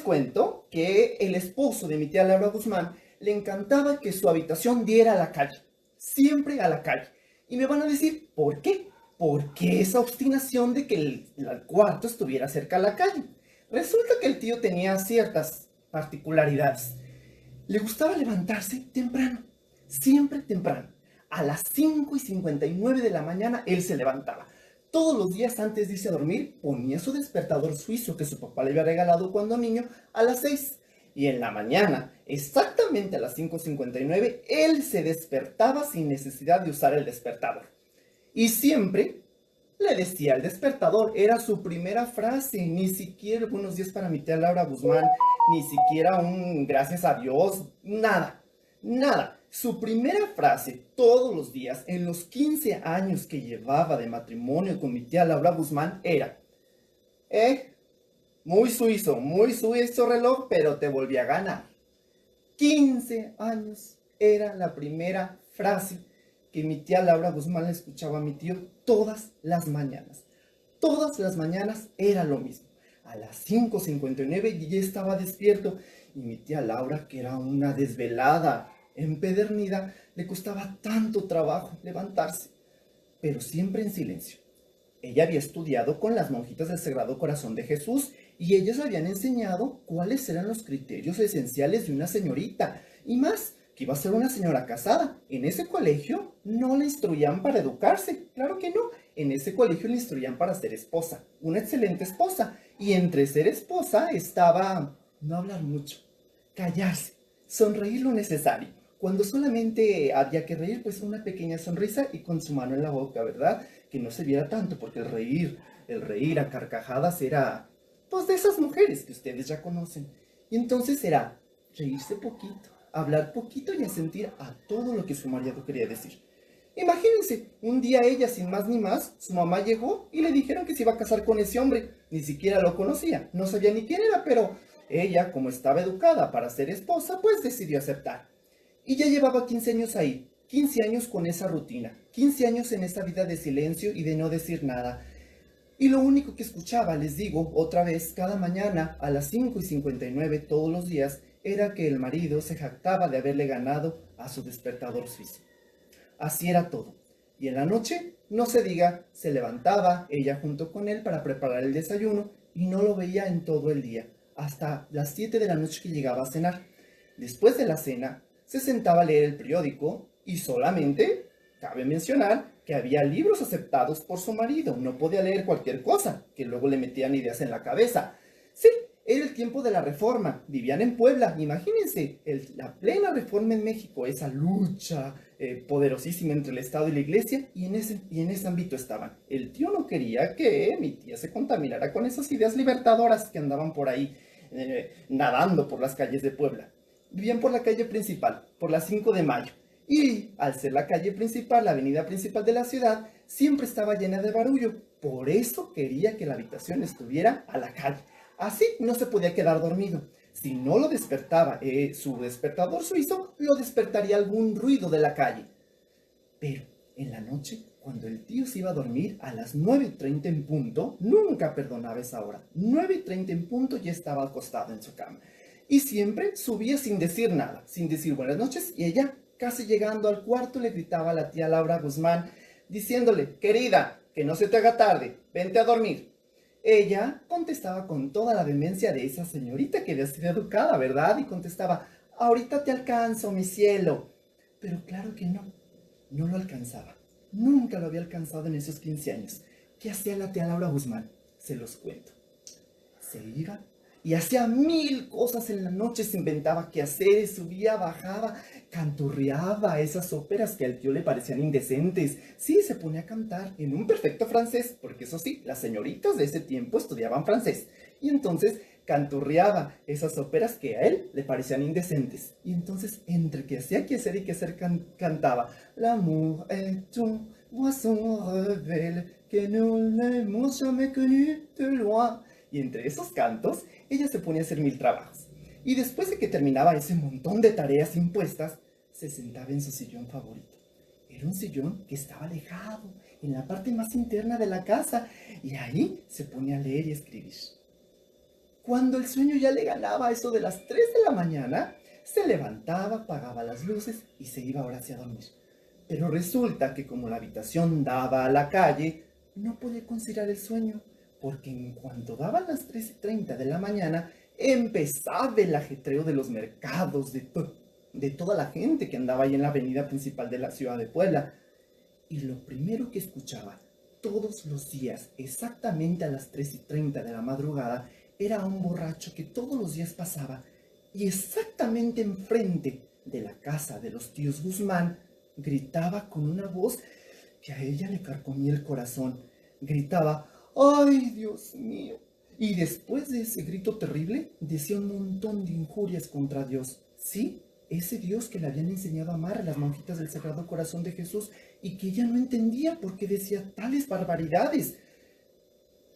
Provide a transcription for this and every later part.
cuento que el esposo de mi tía Laura Guzmán le encantaba que su habitación diera a la calle, siempre a la calle. Y me van a decir, ¿por qué? ¿Por qué esa obstinación de que el cuarto estuviera cerca a la calle? Resulta que el tío tenía ciertas particularidades. Le gustaba levantarse temprano, siempre temprano. A las 5:59 de la mañana él se levantaba. Todos los días antes de irse a dormir ponía su despertador suizo que su papá le había regalado cuando niño a las 6. Y en la mañana, exactamente a las 5:59, él se despertaba sin necesidad de usar el despertador. Y siempre le decía al despertador, era su primera frase, ni siquiera buenos días para mi tía Laura Guzmán, ni siquiera un gracias a Dios, nada, nada. Su primera frase todos los días en los 15 años que llevaba de matrimonio con mi tía Laura Guzmán era, eh, muy suizo reloj, pero te volví a ganar. 15 años era la primera frase que mi tía Laura Guzmán le escuchaba a mi tío todas las mañanas. Todas las mañanas era lo mismo. A las 5:59 ya estaba despierto y mi tía Laura, que era una desvelada, empedernida, le costaba tanto trabajo levantarse, pero siempre en silencio. Ella había estudiado con las monjitas del Sagrado Corazón de Jesús y ellas le habían enseñado cuáles eran los criterios esenciales de una señorita y más, que iba a ser una señora casada. En ese colegio no la instruían para educarse, claro que no. En ese colegio la instruían para ser esposa, una excelente esposa. Y entre ser esposa estaba no hablar mucho, callarse, sonreír lo necesario. Cuando solamente había que reír, pues una pequeña sonrisa y con su mano en la boca, ¿verdad? Que no se viera tanto, porque el reír a carcajadas era, pues, de esas mujeres que ustedes ya conocen. Y entonces era reírse poquito, hablar poquito y asentir a todo lo que su marido quería decir. Imagínense, un día ella, sin más ni más, su mamá llegó y le dijeron que se iba a casar con ese hombre. Ni siquiera lo conocía, no sabía ni quién era, pero ella, como estaba educada para ser esposa, pues decidió aceptar. Y ya llevaba 15 años ahí, 15 años con esa rutina, 15 años en esa vida de silencio y de no decir nada. Y lo único que escuchaba, les digo, otra vez, cada mañana a las 5:59 todos los días, era que el marido se jactaba de haberle ganado a su despertador suizo. Así era todo. Y en la noche, no se diga, se levantaba ella junto con él para preparar el desayuno y no lo veía en todo el día, hasta las 7 de la noche que llegaba a cenar. Después de la cena, se sentaba a leer el periódico y solamente, cabe mencionar, que había libros aceptados por su marido. No podía leer cualquier cosa, que luego le metían ideas en la cabeza. Sí, era el tiempo de la reforma. Vivían en Puebla. Imagínense, la plena reforma en México, esa lucha poderosísima entre el Estado y la Iglesia, y en ese ámbito estaban. El tío no quería que mi tía se contaminara con esas ideas libertadoras que andaban por ahí nadando por las calles de Puebla. Vivían por la calle principal, por la 5 de Mayo. Y al ser la calle principal, la avenida principal de la ciudad, siempre estaba llena de barullo. Por eso quería que la habitación estuviera a la calle. Así no se podía quedar dormido. Si no lo despertaba su despertador suizo, lo despertaría algún ruido de la calle. Pero en la noche, cuando el tío se iba a dormir a las 9:30 en punto, nunca perdonaba esa hora. 9:30 en punto ya estaba acostado en su cama. Y siempre subía sin decir nada, sin decir buenas noches, y ella, casi llegando al cuarto, le gritaba a la tía Laura Guzmán, diciéndole, querida, que no se te haga tarde, vente a dormir. Ella contestaba con toda la vehemencia de esa señorita que había sido educada, ¿verdad? Y contestaba, ahorita te alcanzo, mi cielo. Pero claro que no, no lo alcanzaba. Nunca lo había alcanzado en esos 15 años. ¿Qué hacía la tía Laura Guzmán? Se los cuento. Se iba y hacía mil cosas en la noche, se inventaba qué hacer, subía, bajaba, canturreaba esas óperas que al tío le parecían indecentes. Sí, se ponía a cantar en un perfecto francés, porque eso sí, las señoritas de ese tiempo estudiaban francés. Y entonces canturreaba esas óperas que a él le parecían indecentes. Y entonces, entre que hacía que hacer y que hacer, cantaba L'amour est un boisson rebelle que nous n'hemos jamais connu de loin. Y entre esos cantos, ella se ponía a hacer mil trabajos. Y después de que terminaba ese montón de tareas impuestas, se sentaba en su sillón favorito. Era un sillón que estaba alejado, en la parte más interna de la casa, y ahí se ponía a leer y escribir. Cuando el sueño ya le ganaba a eso de las 3 de la mañana, se levantaba, apagaba las luces y se iba ahora sí a dormir. Pero resulta que como la habitación daba a la calle, no podía conciliar el sueño, porque en cuanto daban las 3:30 de la mañana, empezaba el ajetreo de los mercados, de toda la gente que andaba ahí en la avenida principal de la ciudad de Puebla. Y lo primero que escuchaba todos los días, exactamente a las 3:30 de la madrugada, era a un borracho que todos los días pasaba y exactamente enfrente de la casa de los tíos Guzmán gritaba con una voz que a ella le carcomía el corazón. Gritaba, ¡ay, Dios mío! Y después de ese grito terrible, decía un montón de injurias contra Dios. Sí, ese Dios que le habían enseñado a amar a las monjitas del Sagrado Corazón de Jesús y que ella no entendía por qué decía tales barbaridades.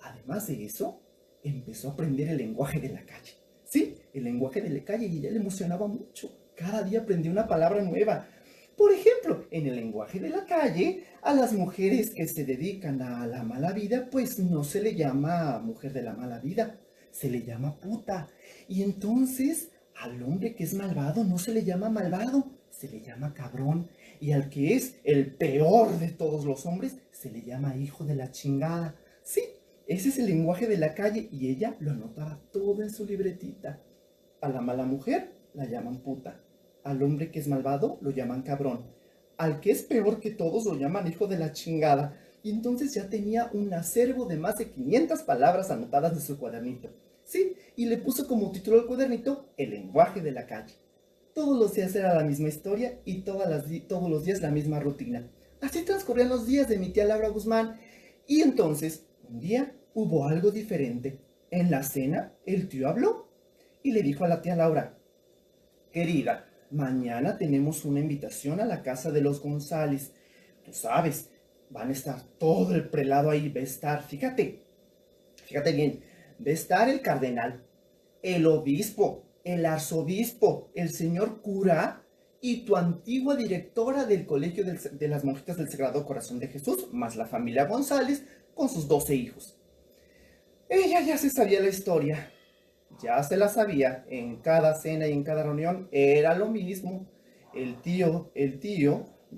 Además de eso, empezó a aprender el lenguaje de la calle. Sí, el lenguaje de la calle y ella le emocionaba mucho. Cada día aprendía una palabra nueva. Por ejemplo, en el lenguaje de la calle, a las mujeres que se dedican a la mala vida, pues no se le llama mujer de la mala vida, se le llama puta. Y entonces, al hombre que es malvado no se le llama malvado, se le llama cabrón. Y al que es el peor de todos los hombres, se le llama hijo de la chingada. Sí, ese es el lenguaje de la calle y ella lo anotaba todo en su libretita. A la mala mujer la llaman puta. Al hombre que es malvado lo llaman cabrón. Al que es peor que todos lo llaman hijo de la chingada. Y entonces ya tenía un acervo de más de 500 palabras anotadas en su cuadernito. Sí, y le puso como título al cuadernito El lenguaje de la calle. Todos los días era la misma historia y todos los días la misma rutina. Así transcurrían los días de mi tía Laura Guzmán. Y entonces, un día hubo algo diferente. En la cena, el tío habló y le dijo a la tía Laura, querida, mañana tenemos una invitación a la casa de los González. Tú sabes, van a estar todo el prelado ahí, va a estar, fíjate bien, va a estar el cardenal, el obispo, el arzobispo, el señor cura y tu antigua directora del colegio de las monjitas del Sagrado Corazón de Jesús, más la familia González con sus 12 hijos. Ella ya se sabía la historia, ya se la sabía, en cada cena y en cada reunión era lo mismo. El tío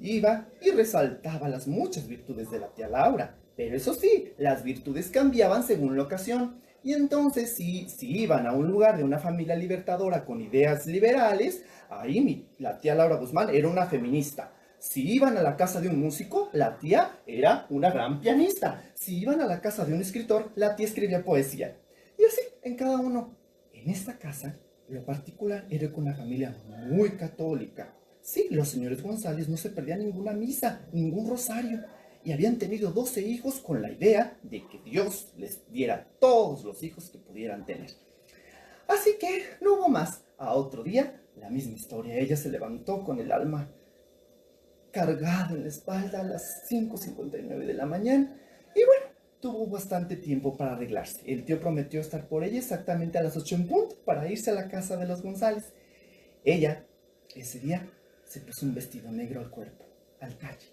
iba y resaltaba las muchas virtudes de la tía Laura, pero eso sí, las virtudes cambiaban según la ocasión. Y entonces, si iban a un lugar de una familia libertadora con ideas liberales, ahí la tía Laura Guzmán era una feminista. Si iban a la casa de un músico, la tía era una gran pianista. Si iban a la casa de un escritor, la tía escribía poesía. Y así, en cada uno. En esta casa, lo particular era con una familia muy católica. Sí, los señores González no se perdían ninguna misa, ningún rosario, y habían tenido 12 hijos con la idea de que Dios les diera todos los hijos que pudieran tener. Así que no hubo más. A otro día, la misma historia. Ella se levantó con el alma cargada en la espalda a las 5:59 de la mañana, y bueno, tuvo bastante tiempo para arreglarse. El tío prometió estar por ella exactamente a las 8 en punto para irse a la casa de los González. Ella, ese día, se puso un vestido negro al cuerpo, al calle.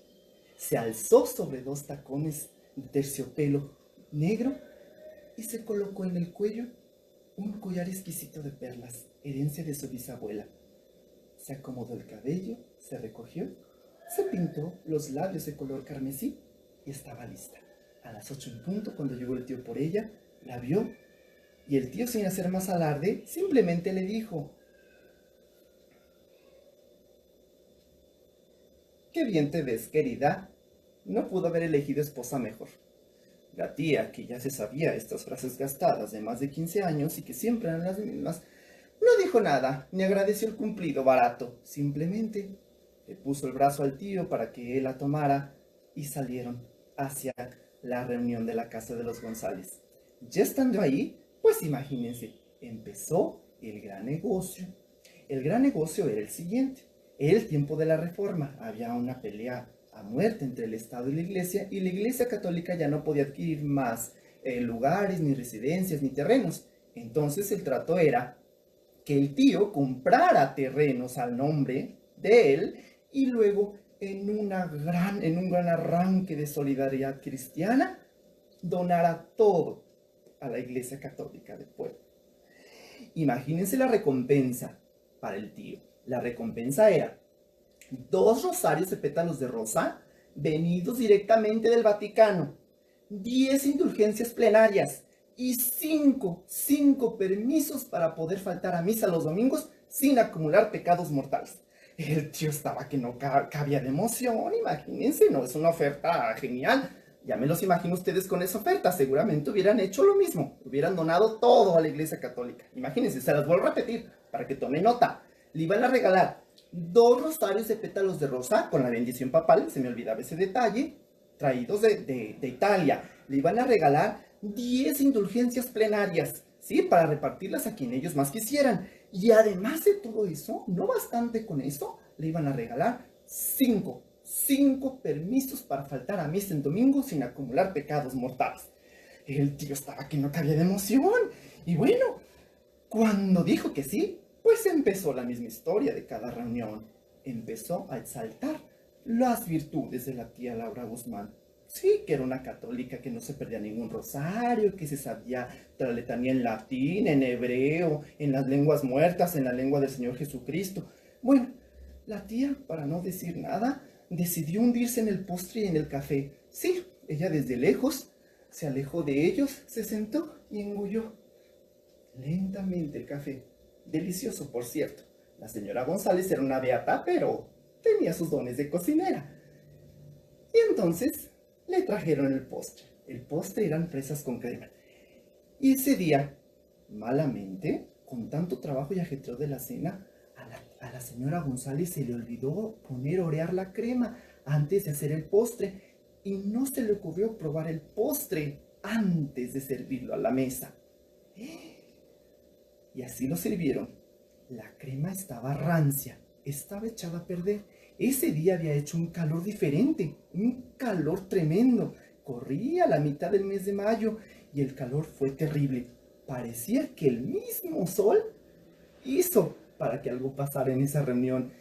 Se alzó sobre 2 tacones de terciopelo negro y se colocó en el cuello un collar exquisito de perlas, herencia de su bisabuela. Se acomodó el cabello, se recogió, se pintó los labios de color carmesí y estaba lista. A las 8 en punto, cuando llegó el tío por ella, la vio y el tío, sin hacer más alarde, simplemente le dijo: «Qué bien te ves, querida. No pudo haber elegido esposa mejor». La tía, que ya se sabía estas frases gastadas de más de 15 años y que siempre eran las mismas, no dijo nada, ni agradeció el cumplido barato. Simplemente le puso el brazo al tío para que él la tomara y salieron hacia la reunión de la casa de los González. Ya estando ahí, pues imagínense, empezó el gran negocio. El gran negocio era el siguiente. Era el tiempo de la Reforma. Había una pelea a muerte entre el Estado y la Iglesia Católica ya no podía adquirir más lugares, ni residencias, ni terrenos. Entonces el trato era que el tío comprara terrenos al nombre de él y luego en un gran arranque de solidaridad cristiana donara todo a la Iglesia Católica de Puebla. Imagínense la recompensa para el tío. La recompensa era 2 rosarios de pétalos de rosa venidos directamente del Vaticano, 10 indulgencias plenarias y 5 permisos para poder faltar a misa los domingos sin acumular pecados mortales. El tío estaba que no cabía de emoción, imagínense, no es una oferta genial. Ya me los imagino ustedes con esa oferta, seguramente hubieran hecho lo mismo, hubieran donado todo a la Iglesia Católica. Imagínense, se las vuelvo a repetir para que tome nota. Le iban a regalar 2 rosarios de pétalos de rosa con la bendición papal, se me olvidaba ese detalle, traídos de Italia. Le iban a regalar 10 indulgencias plenarias, ¿sí? Para repartirlas a quien ellos más quisieran. Y además de todo eso, no bastante con eso, le iban a regalar 5 permisos para faltar a misa en domingo sin acumular pecados mortales. El tío estaba que no cabía de emoción. Y bueno, cuando dijo que sí, pues empezó la misma historia de cada reunión. Empezó a exaltar las virtudes de la tía Laura Guzmán. Sí, que era una católica que no se perdía ningún rosario, que se sabía la letanía en latín, en hebreo, en las lenguas muertas, en la lengua del Señor Jesucristo. Bueno, la tía, para no decir nada, decidió hundirse en el postre y en el café. Sí, ella desde lejos se alejó de ellos, se sentó y engulló lentamente el café. Delicioso, por cierto. La señora González era una beata, pero tenía sus dones de cocinera. Y entonces le trajeron el postre. El postre eran fresas con crema. Y ese día, malamente, con tanto trabajo y ajetreo de la cena, a la señora González se le olvidó poner a orear la crema antes de hacer el postre. Y no se le ocurrió probar el postre antes de servirlo a la mesa. Y así lo sirvieron. La crema estaba rancia, estaba echada a perder. Ese día había hecho un calor diferente, un calor tremendo. Corría la mitad del mes de mayo y el calor fue terrible. Parecía que el mismo sol hizo para que algo pasara en esa reunión.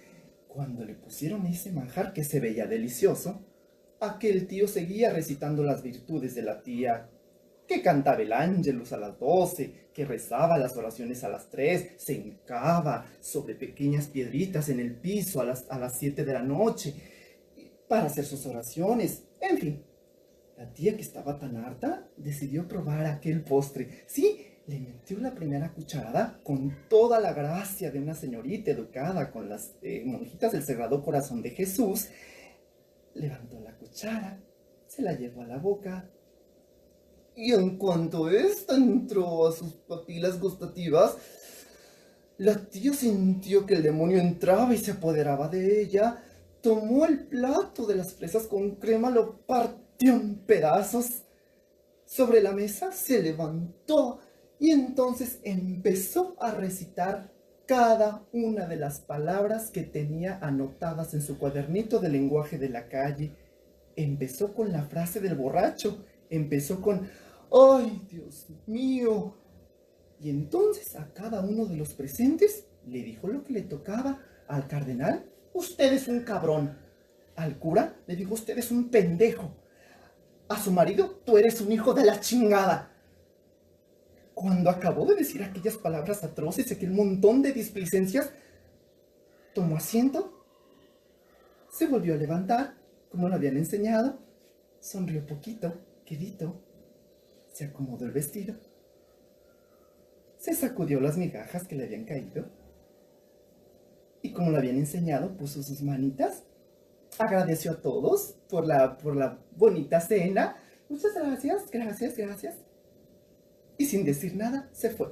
Cuando le pusieron ese manjar que se veía delicioso, aquel tío seguía recitando las virtudes de la tía, que cantaba el ángelus a las 12, que rezaba las oraciones a las 3, se hincaba sobre pequeñas piedritas en el piso a las 7 de la noche para hacer sus oraciones. En fin, la tía, que estaba tan harta, decidió probar aquel postre. Sí, le metió la primera cucharada con toda la gracia de una señorita educada con las monjitas del Sagrado Corazón de Jesús. Levantó la cuchara, se la llevó a la boca, y en cuanto ésta entró a sus papilas gustativas, la tía sintió que el demonio entraba y se apoderaba de ella. Tomó el plato de las fresas con crema, lo partió en pedazos. Sobre la mesa se levantó y entonces empezó a recitar cada una de las palabras que tenía anotadas en su cuadernito de lenguaje de la calle. Empezó con la frase del borracho, empezó con ¡ay, Dios mío! Y entonces a cada uno de los presentes le dijo lo que le tocaba. Al cardenal, usted es un cabrón. Al cura le dijo, usted es un pendejo. A su marido, tú eres un hijo de la chingada. Cuando acabó de decir aquellas palabras atroces y aquel montón de displicencias, tomó asiento, se volvió a levantar, como lo habían enseñado, sonrió poquito, quedito, se acomodó el vestido, se sacudió las migajas que le habían caído y, como lo habían enseñado, puso sus manitas, agradeció a todos por la bonita cena. Muchas gracias, gracias, gracias. Y sin decir nada, se fue.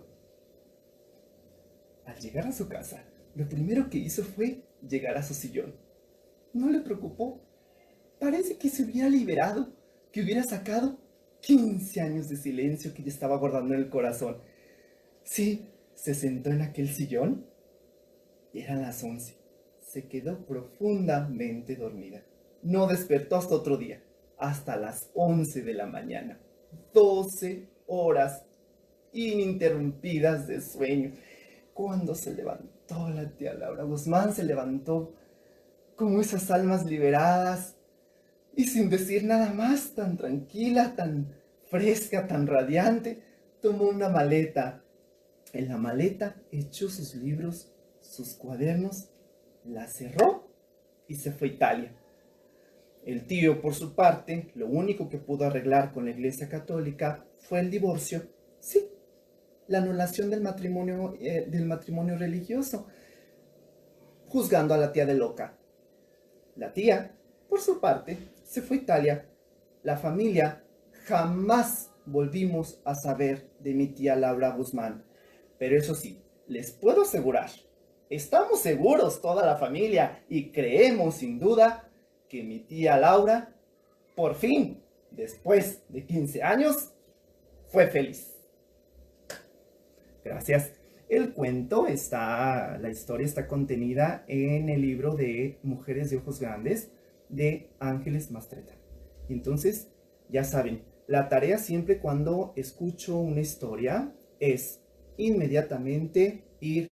Al llegar a su casa, lo primero que hizo fue llegar a su sillón. No le preocupó. Parece que se hubiera liberado, que hubiera sacado 15 años de silencio que ya estaba guardando en el corazón. Sí, se sentó en aquel sillón y eran las 11. Se quedó profundamente dormida. No despertó hasta otro día, hasta las 11 de la mañana. 12 horas ininterrumpidas de sueño. Cuando se levantó la tía Laura Guzmán, se levantó como esas almas liberadas y, sin decir nada más, tan tranquila, tan fresca, tan radiante, tomó una maleta En la maleta echó sus libros, sus cuadernos, la cerró y se fue a Italia. El tío, por su parte, lo único que pudo arreglar con la Iglesia Católica fue el divorcio. Sí, la anulación del matrimonio religioso, juzgando a la tía de loca. La tía, por su parte, se fue a Italia. La familia jamás volvimos a saber de mi tía Laura Guzmán. Pero eso sí, les puedo asegurar, estamos seguros toda la familia y creemos sin duda que mi tía Laura, por fin, después de 15 años, fue feliz. Gracias. La historia está contenida en el libro de Mujeres de Ojos Grandes de Ángeles Mastretta. Entonces, ya saben, la tarea siempre cuando escucho una historia es inmediatamente ir